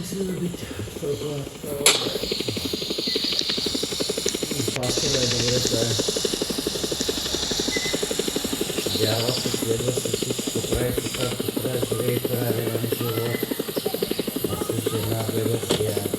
се набити. Пастора е добре, това е. Вярва се, следва се всичко, прави се както трябва, живее правилен живот. А с жена гледа свят.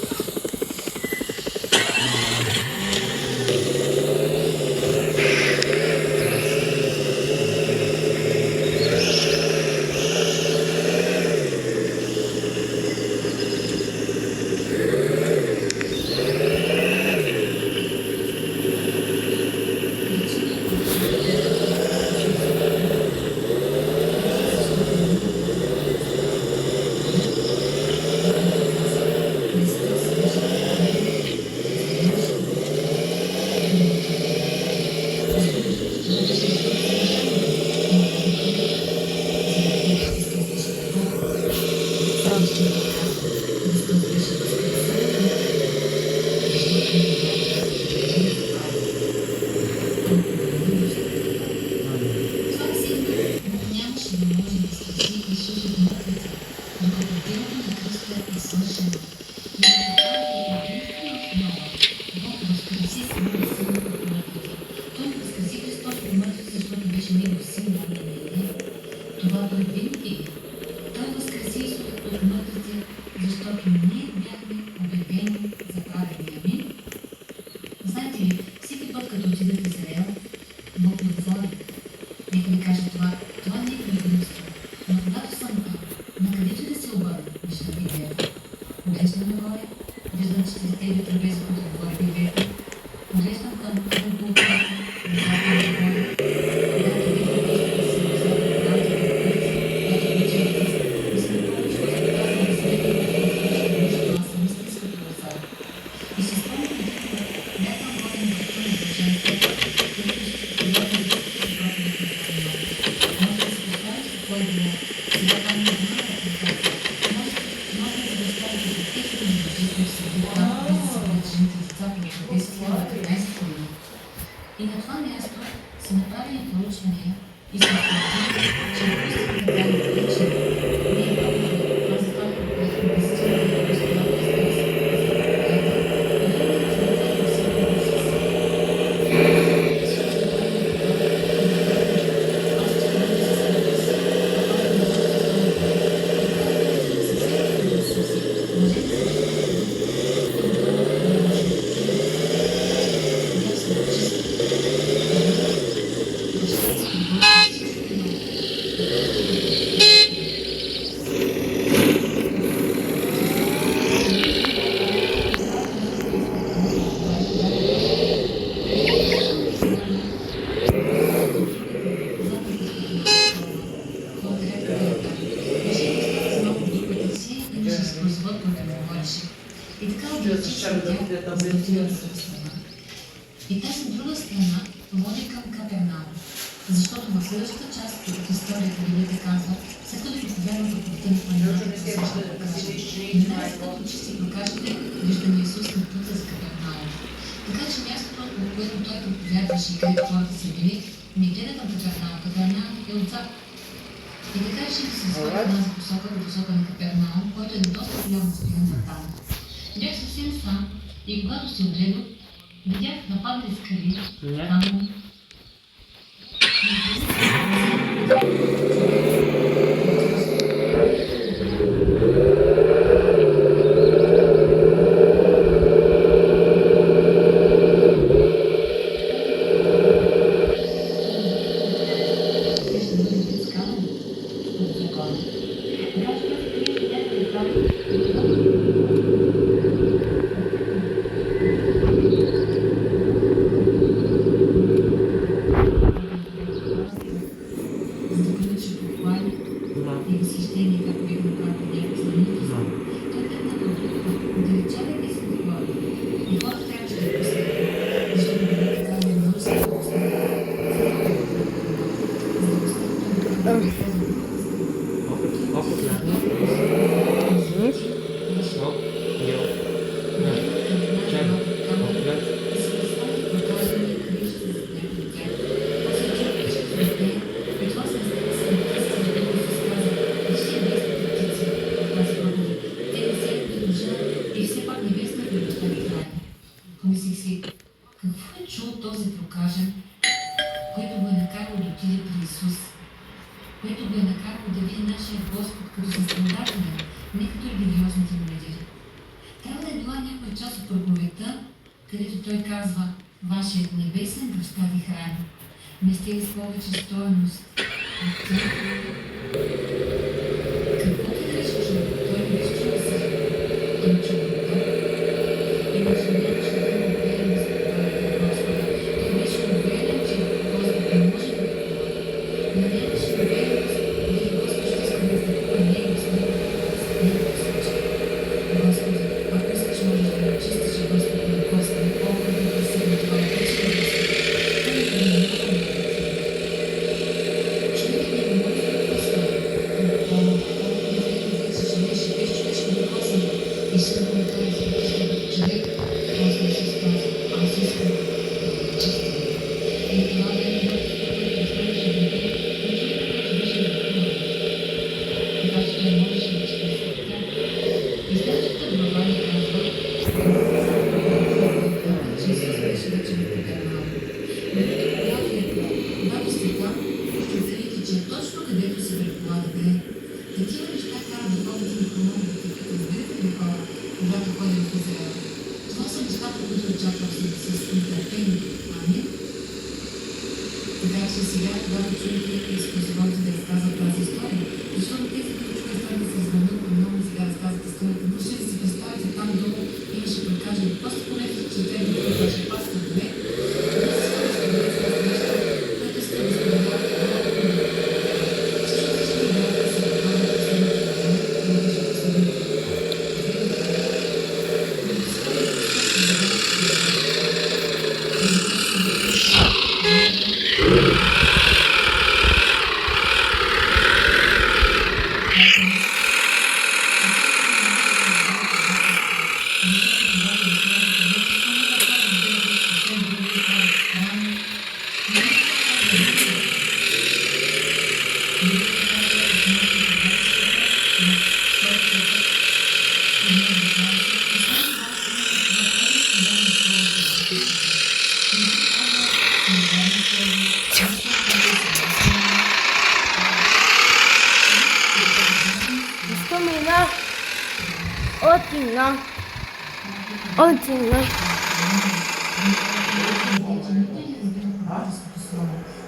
И тази друга страна води към Капернаум, защото в следващата част от историята Библията казва, след като ви повярват по пътя на планината, минава като че си прокажете, виждаме Исус на пътя за Капернаум. Така че мястото, в което той проповядваше и където хората са били, не гледа към Капернаум. Капернаум е отзад. И така реши да се изходи в тази посока, до посока на Капернаум, който е доста голямо разстояние там. Бях съвсем сам и когато се огледах, видях нападали скали, камъни. Исус, което го е накарало да види нашия Господ като състрадателен, не като религиозните му лидери. Трябва да е била някоя част от проповедта, където той казва: вашият небесен баща ви храни. Не сте ли с повече стойност от тях? Какво ти да решиш, той не беше чул за човека? Имаше нямаше да има увереност в Господа. Той беше уверен, че Господ не може да го това. Но нямаше увереност, дали Господ ще иска да закупа него с него случай. Господи, ако искаш, можеш да очистиш Господ на Господи, колко да пресегне това вече да се. Той е много човек не може да постави. И сега той е човек, аз не се спазва, аз искам да чистя. И това да е много разглежда да бъде, беше да бъде. Така че той можеше да чистя тя. И следващата глава ни казва, че Исус беше вече в Капернаум. Но когато сте там, ще видите, че точно където се предполага да е. Такива неща карат да ходят и икономиката, като разбирате ли хора, когато ходим в Израел. Това са нещата, които очаквам с нетърпение. Амин. Така че сега, когато чуете, използвате да разказват тази история, защото тези, които чуят историята се звънят много сега разказват историята, но ще си представите там долу и ще прокажем. Просто понеже, че те го беше пастор, не?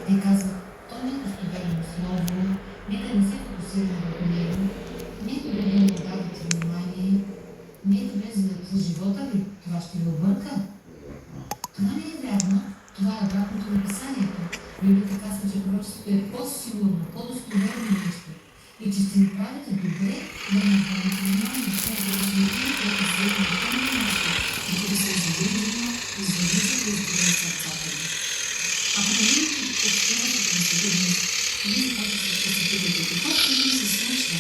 Те казват, той не е достоверно слово, нека не се фокусира върху него, не е добре да му дадете внимание, не е добре за живота ви, това ще ви обърка. Това не е вярно, това е обратното на писанието. Библията казва, че пророчеството е по-сигурно, по-достоверно нещо. И че ще ни правите добре да не направите внимание, защото да не видите да се на това нещо, защото се е загубено и зависи да изберете сърцата ви. Ако не видите обстоятелството на съдебност, вие можете да се питате какво ще ви се случва.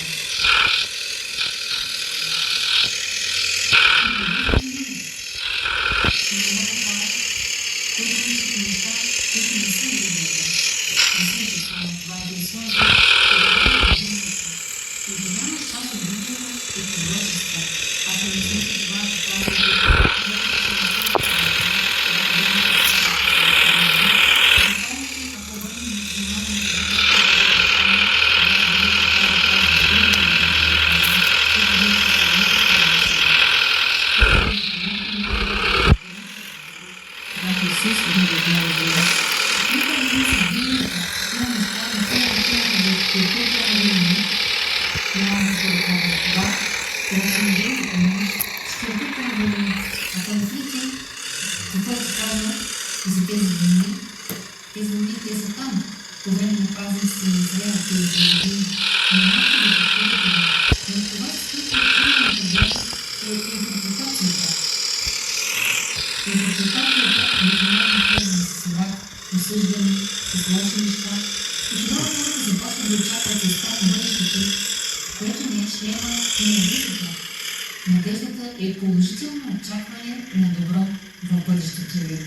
Надеждата е положително очакване на добро в бъдещето ви.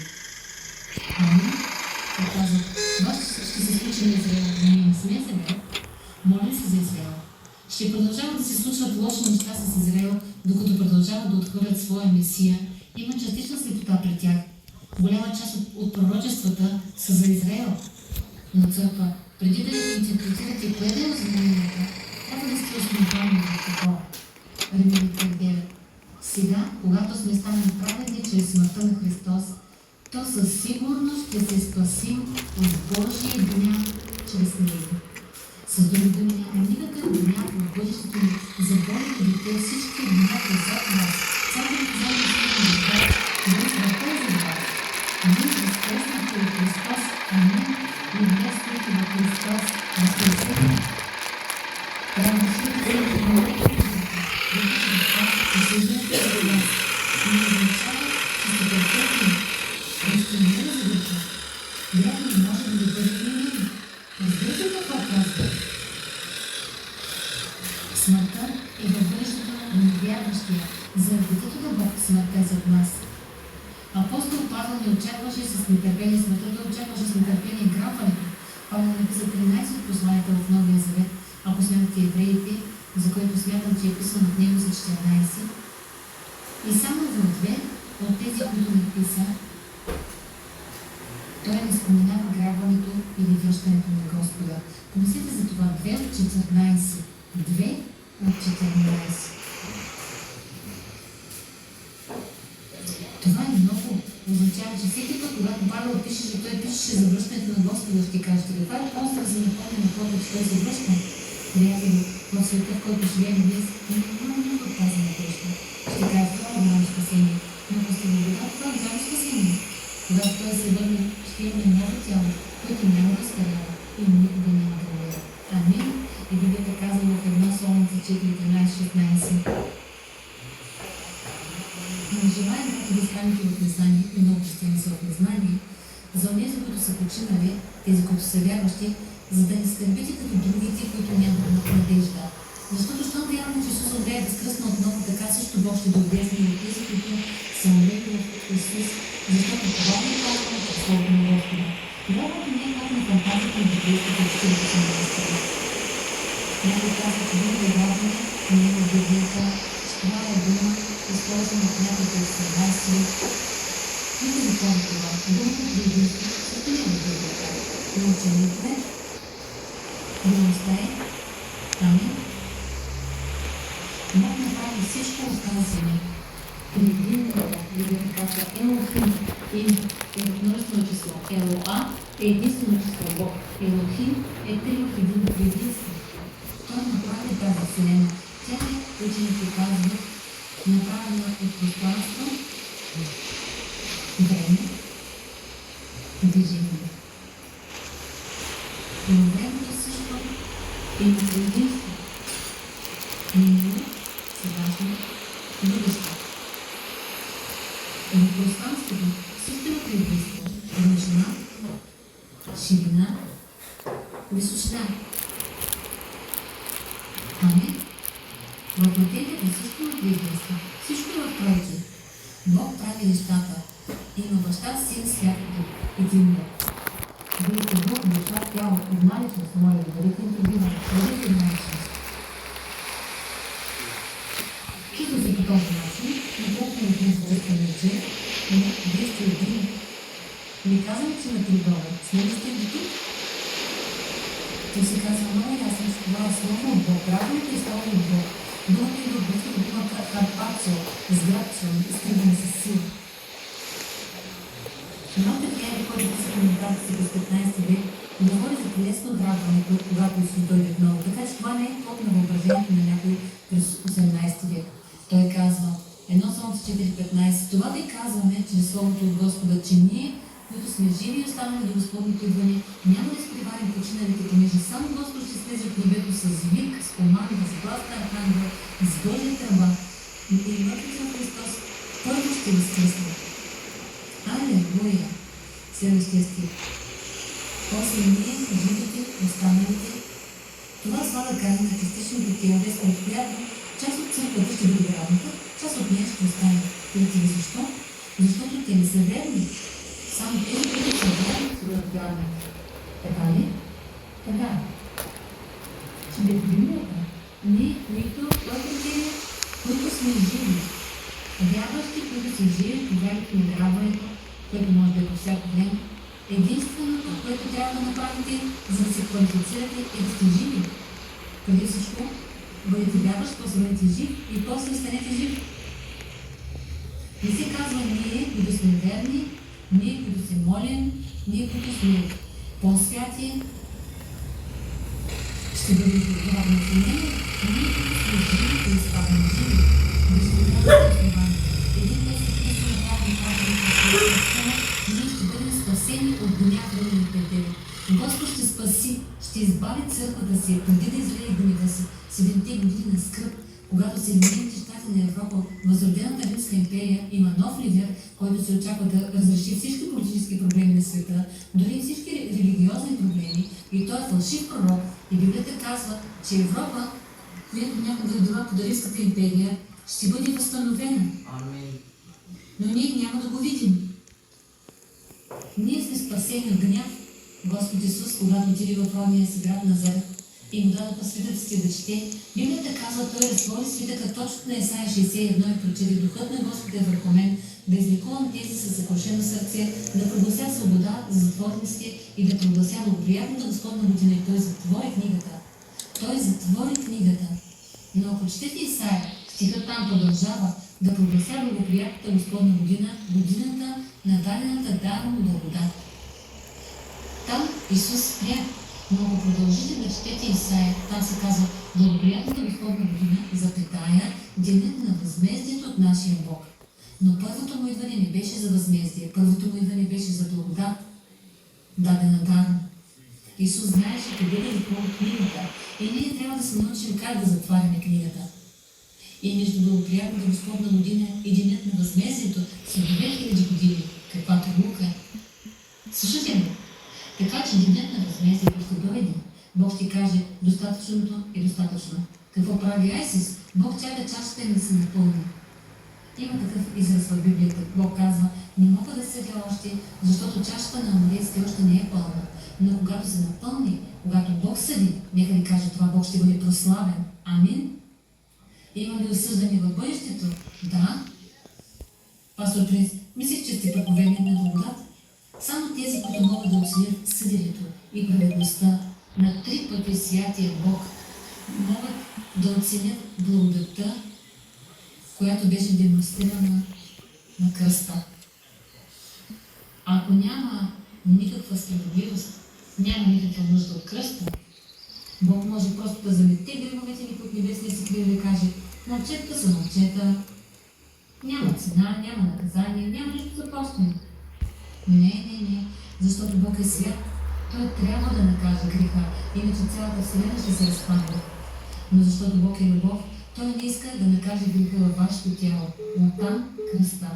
Амин. Това ще се случи на Израел. Ние не сме Израел. Молим се за Израел. Ще продължават да се случват лоши неща с Израел, докато продължават да отхвърлят своя Месия. Има частична слепота пред тях. Голяма част от пророчествата са за Израел. Но църква, Преди да интерпретирате кое да е ознаменията, трябва да сте основани в такова. Римляни 9. Сега, когато сме станали праведни чрез смъртта на Христос, то със сигурност ще се спасим от Божия гняв чрез Него. С други думи, няма никакъв гняв в бъдещето ни за Божието дете, всички гняви зад вас. Само да заедно с Него за вас, Бог на този вас. Ние възкръснахте от Христос, амин, и влезтите в Христос, възкресени. Трябва да се вземете на Божието, да се вземете за вас. И не означава, че сте перфектни. Нещо не е различа. Вярно не може да ви бъде приемено. Разбирате какво казва? Смъртта е във бъдещето на невярващия. Заради да Бог смъртта е зад нас. Апостол Павел не очакваше с нетърпение смъртта, той очакваше с нетърпение грабването. Павел написа 13 от посланията в Новия Завет, ако смятате евреите, за което смятам, че е писано от него за 14. И само в две от тези, които написа, той не споменава грабването или връщането на Господа. Помислете за това. 2 от 14. 2 от 14. Това е много. Означава, че всеки път, когато Павел пише, той пишеше за връщането на Господа, ще кажете, каква е по-стър за напомня на хората, че той се връща? Приятели, в света, в който живеем днес, няма много от тази надежда. Ще кажа, това е голямо спасение. Но ако сте въведа, това е голямо спасение. Когато той се върне, ще имаме ново тяло, което няма да старява и никога няма да умира. Амин. И Библията казва в 1 Солуните 4:13-16. Не желая да ви храните в незнание, и много християни са в незнание, за онези, които са починали, тези, които са вярващи, за да не скърбите като другите, които нямат надежда. Защото щом вярваме, че Исус умря и възкръсна отново, така също Бог ще довдесне и тези, които са умрели в Исус, защото това не е толкова на Словото на Господа. Това не е как на фантазията на библейските 40 Някой казва, че Бог е радване, не е в Библията, че това е дума, използвана от няколко от 17 век. Нека ви помня това. Думата предимство също не е в Библията. Научените, думостта е, амин. Бог направи всичко от казане. Предвидното, Библията казва Елохим, е множествено число. Елоа е единствено число Бог. Елохим е три в единство. Той направи тази вселена. Тя е, учените казват, направена от пространство, време, движение. И на времето също има предимство. Минало, сегашно, бъдеще. И на пространството също има предимство. Дължина, ширина, височина. Амин. В материята също има предимство. Всичко е в тройки. Бог прави нещата. Има баща, син, свят дух. Един Бог. Бъдете Бог, баща, тяло, обналичност, моля, бъдете им прибиване, бъдете обналичност. Чувства се по този начин, но колко не днес бъдете мече, но вие сте един. Не казвам, че имате долу. Сме ли сте до тук? Той се казва много ясно, че това е слово от Бог. Правилното е слово от Бог. Думата идва от Бог, дума карпацио, изграбчо, изтръгване с сила. Едното хиляди, който се коментарите през 15 век, говори за телесно грабване, когато Исус дойде отново. Така че това не е плод на въображението на някой през 18 век. Той казва, 1 Солунци 4:15, това ви казваме чрез Словото от Господа, че ние, които сме живи и останали до Господното идване, няма да изпреварим починалите, понеже само Господ ще слезе от небето с вик, с команда, с глас на архангел, с Божия тръба и мъртвите на Христос, първо ще възкръсне. Алелуя! Следващия стих. После ние, живите, останалите, това слава каза на частичната теория, според която част от църквата ще бъде работа, част от нея ще остане. Видите ли защо? Защото те не са верни. Само тези, които са верни, ще бъдат вярни. Така ли? Така. Ще бъде Библията. Ние, които сме живи, вярващи, които са живи, повярват на грабването, което може да е по всяко време, Единственото, което трябва да направите, за да се квалифицирате, е да сте живи. Преди всичко, бъдете вярващ, после бъдете жив и после станете жив. Не се казва ние, които сме верни, ние, които се молим, ние, които сме по-святи, ще бъдем това население, ние, които сме живи, които ставаме живи. Един месец, ние се направим правилно, ние ще бъдем спасени от гнява на неприятеля. Господ ще спаси, ще избави църквата си, преди да излее гнева си, 7-те години на скръб, когато Съединените щати на Европа, възродената Римска империя, има нов лидер, който се очаква да разреши всички политически проблеми на света, дори всички религиозни проблеми, и той е фалшив пророк. И Библията казва, че Европа, която някога е била под Римската империя, ще бъде възстановена. Амин. Но ние няма да го видим. Ние сме спасени от гняв. Господ Исус, когато отиде в родния си град Назарет и му дадоха свитъците си да чете, Библията казва, той разтвори свитъка точно на Исаия 61 и прочели: Духът на Господ е върху мен, да излекувам тези със съкрушено сърце, да проглася свобода за затворниците и да проглася благоприятната Господна година. И той затвори книгата. Той затвори книгата. Но ако четете Исаия, стихът там продължава: да проглася благоприятната Господна година, годината на дадената даром благодат. Там Исус спря. Но ако продължите да четете Исаия, там се казва: благоприятната Господна година, запетая, денят на възмездието от нашия Бог. Но първото му идване не беше за възмездие, първото му идване беше за благодат, дадена даром. Исус знаеше къде да затвори книгата и ние трябва да се научим как да затваряме книгата. И между благоприятната Господна година и денят на възмездието са 2000 години, каквато Лука. Слушате ли? Така че денят на възмездието ще дойде. Бог ще каже: достатъчното е достатъчно. Какво прави Айсис? Бог чака чашата им да се напълни. Има такъв израз в Библията. Бог казва: не мога да съдя още, защото чашата на аморейците още не е пълна. Но когато се напълни, когато Бог съди, нека ни каже това, Бог ще бъде прославен. Амин. Има ли осъждане в бъдещето? Да. Пастор Принц, мислиш, че сте проповедник на благодат? Само тези, които могат да оценят съдилето и праведността на 3 пъти святия Бог, могат да оценят благодатта, която беше демонстрирана на кръста. Ако няма никаква справедливост, няма никаква нужда от кръста, Бог може просто да замете греховете ни под небесния си крил и да каже: момчетка са момчета, няма цена, няма наказание, няма нищо за плащане. Не, защото Бог е свят. Той трябва да накаже греха, иначе цялата вселена ще се разпадне. Но защото Бог е любов, Той не иска да накаже греха във вашето тяло. Оттам кръста.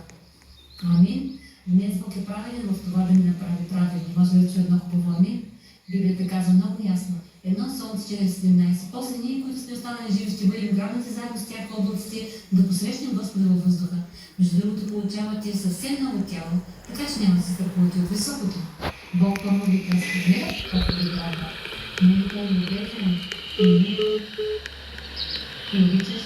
Амин. Днес Бог е правилен в това да ни направи правилни. Може да чуя едно хубаво амин? Библията казва много ясно. 1 Солунци 4:17. После ние, които сме останали живи, ще бъдем грабнати заедно с тях в облаците, да посрещнем Господа във въздуха. Между другото, получавате съвсем ново тяло, така че няма да се страхувате от високото. Бог пълно ви трансформира, както ви трябва. Не ви пълно уверен. И обичаш.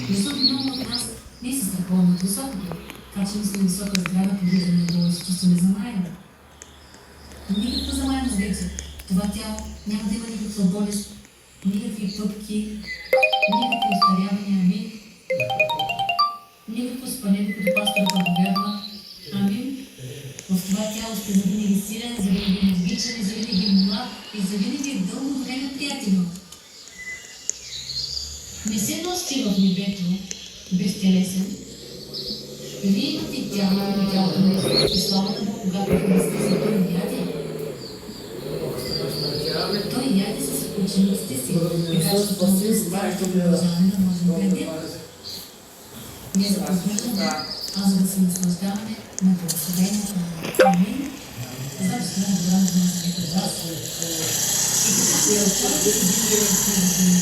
Защото много от нас не се страхуваме от високото. Качваме сме висока сграда, поглеждаме на долу и се чувстваме замаяно. Никаква замаяност вече. Това тяло няма да има никаква болест, никакви пъпки, никакви остарявания. Амин. Никакво спане, докато пастора проповядва. Амин. В това тяло сте завинаги силен, завинаги обичан, завинаги млад и завинаги дълго време приятел. Не се носите в небето безтелесен. Вие имате тяло и тялото на Исус и славата Бог, когато Христос за Той яде. Той яде с учениците си, така че това се продължаваме да можем да ядем. Не за послушане, а за да се наслаждаваме на благословението на Амин. Знам, че това е добра новина за някой от вас. И така се очаква да се видим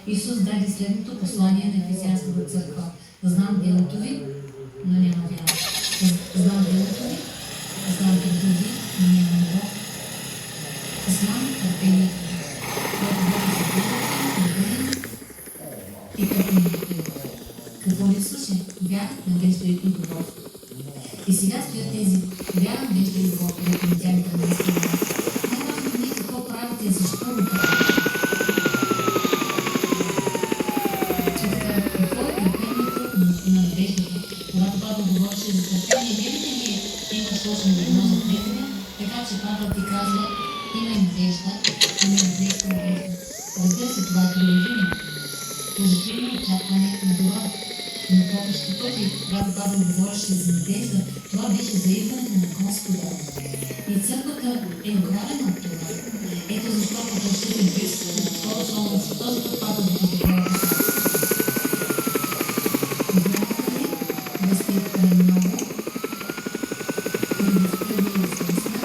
Исус даде следното послание на Ефесянската църква. Знам делото ви, но няма вяра. Знам делото ви, знам труда ви, но няма любов. Знам търпението ви. Което говори за делото, и търпението. Какво липсваше? Вяра, надежда и любов. И сега стоят тези вяра, надежда и любов, където видяните на истина. Най-важното не е какво правите и защо го правите. Че така, какво е търпението на надеждата? Когато Павел говореше за търпение, не ли ние имаш сложено едно за двете, така че Павел ти казва, има надежда, надежда. Разбира се, това е приложимо. Позитивно очакване на добро. Но повечето пъти, когато Павел говореше за надежда, това беше за идването на Господа. И църквата е ограбена от това. Ето защо потърсите близко, по-особено за този път Павел да говори за това. Вярата ли възпитка е много, любовта ви е известна,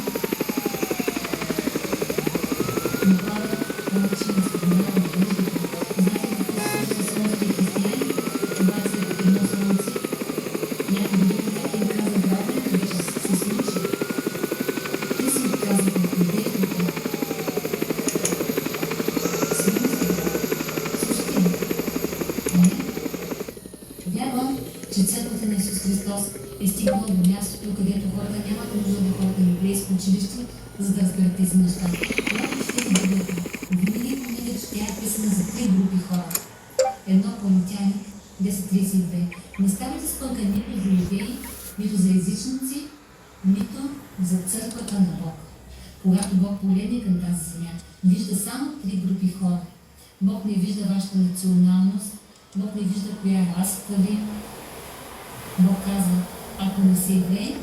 но Павел повече не спомена надеждата. Знаете какво се случва с слънците християни? Това е след едно слънце. Някой друг как им каза братята, вече се случи. Те си отказаха от надеждата. Слънце. Слушайте ми. Не. Вярвам, че църквата на Исус Христос е стигнала до мястото, където хората нямат нужда да ходят на библейско училище, за да разберат тези неща. Когато четете Библията, винаги помните, че тя е писана за три групи хора. Едно Коринтяни 10:32. Не ставайте спънка нито за юдеи, нито за езичници, нито за църквата на Бог. Когато Бог погледне към тази земя, вижда само три групи хора. Бог не вижда вашата националност, Бог не вижда коя расата ви. Бог казва, ако не си еврей,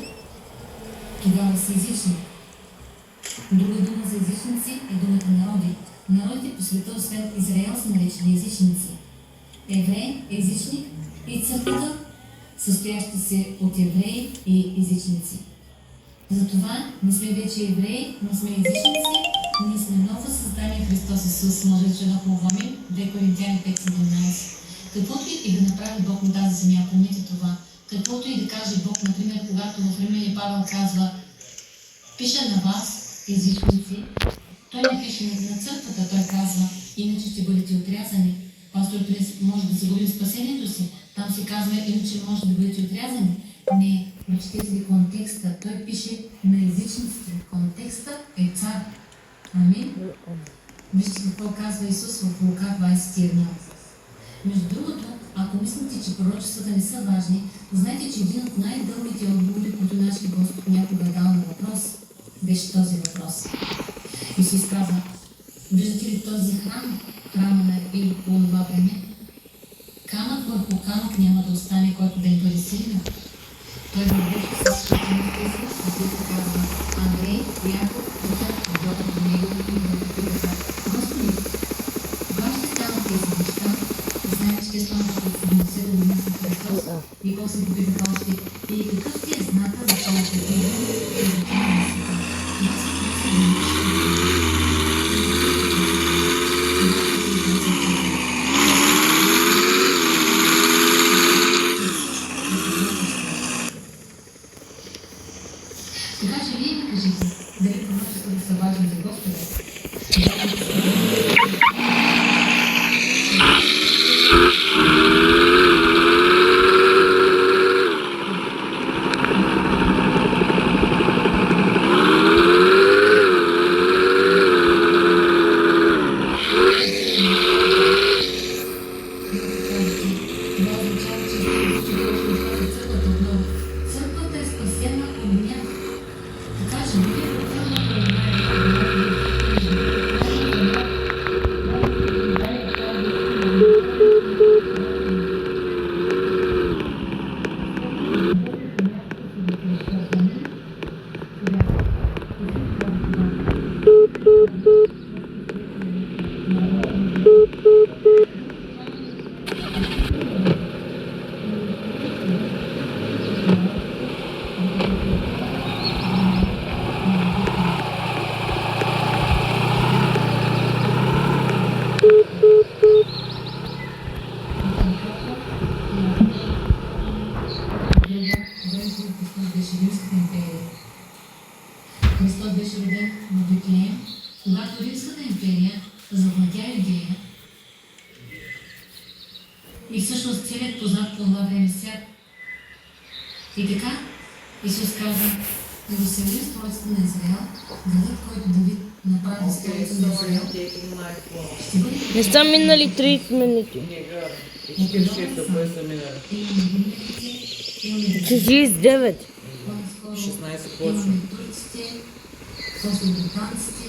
тогава си езичник. Друга дума за езичници е думата народи. Народите по света, освен Израел, са наречени езичници. Еврей, езичник и църквата, състояща се от евреи и езичници. Затова не сме вече евреи, но сме езичници, ние сме ново създание в Христос Исус. Може да чуем по Вами, 2 Коринтяни 5:17. Каквото и да направи Бог на тази земя, помните това. Каквото и да каже Бог, например, когато в Римляни Павел казва, пиша на вас, езичници, той не пише на църквата, той казва, иначе ще бъдете отрязани. Пастор Крис може да загубим спасението си. Там се казва, иначе може да бъдете отрязани. Не, прочетете ли контекста. Той пише на езичниците. Контекста е цар. Амин. Вижте какво казва Исус в Лука 21. Между другото, ако мислите, че пророчествата не са важни, знайте, че един от най-дългите отговори, които нашия Господ някога е дал на въпрос, беше този въпрос. Исус каза, виждате ли този храм, храма на Или по това време? Камък върху камък няма да остане, който да им бъде силен. Той вървеше с свещените си, защото казва, Андрей, Яков, Петър, Йохан до него и питаха, Господи, кога ще станат тези неща? Знаете, че те станаха от 70 години след Христос и после попитаха още, и какъв ти е знака за това търпение и за това на света? Това са така че вие ми кажете, дали пророчествата са важни за Господа? и всъщност целият познат по това време свят. И така Исус каза: Иерусалим, столицата на Израел, градът, който Давид направи столица на Израел, ще бъде Не са минали 30 минути. Че 9. по-наскоро 16 почва. имаме турците, после британците.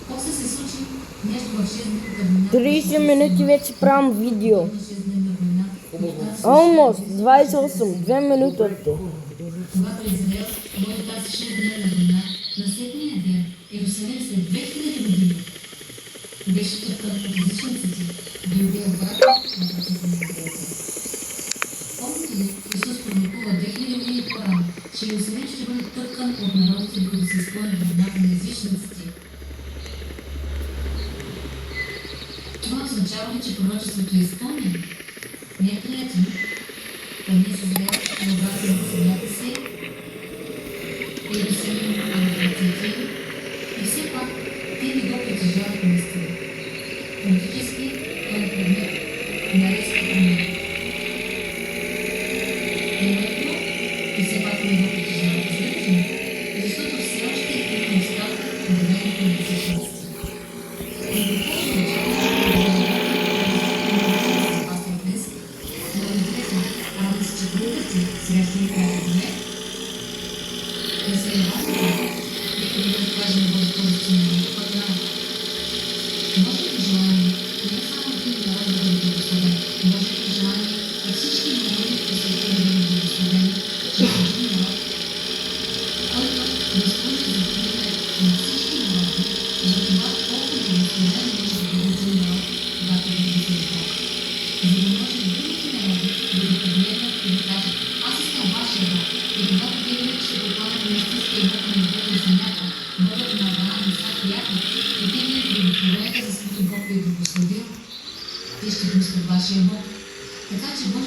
После се случи нещо в 6-дневната война. 30 минути вече правим видео. На 6-дневна война. Almost 28. 2 минути още. Когато Израел води тази 6-дневна война, на седмия ден Иерусалим след 2000 години беше тъпкан от езичниците, дойде обратно на ръцете на евреите. Помните ли, Исус пророкува 2000 години по-рано, че Иерусалим ще бъде тъпкан от народите, които се изпълнят войната на езичниците? Това означава ли, че пророчеството е изпълнено? Не, приятели. Днес Израел е обратен на земята си, Иерусалим е на ръцете им, и все пак те не го притежават наистина. Политически той е предмет на резки промени. Именно и все пак не го притежават излъчено, защото все още е към остатък на времето на езичниците. И какво означава днес? Много интересно. Аз че другите сега ще ни кажа добре. Не се е важно. Нека да ви кажа на Божия позиция на Божия. Божието желание не е само един народ да бъде благословен. Божието желание е всички народи по света да бъдат благословени чрез един народ, който да служи за пример на всички народи, за това колко благословен може да бъде един народ, когато го види Бог. За да може другите народи да го погледнат и да кажат: аз искам вашия Бог. И когато те видят, че поклонят на истинския Бог на небето и земята, Богът на Авраам, Исак и Яков, и те видят благословенията, за които Бог ви е благословил, те ще помислят вашия Бог. Така че Божието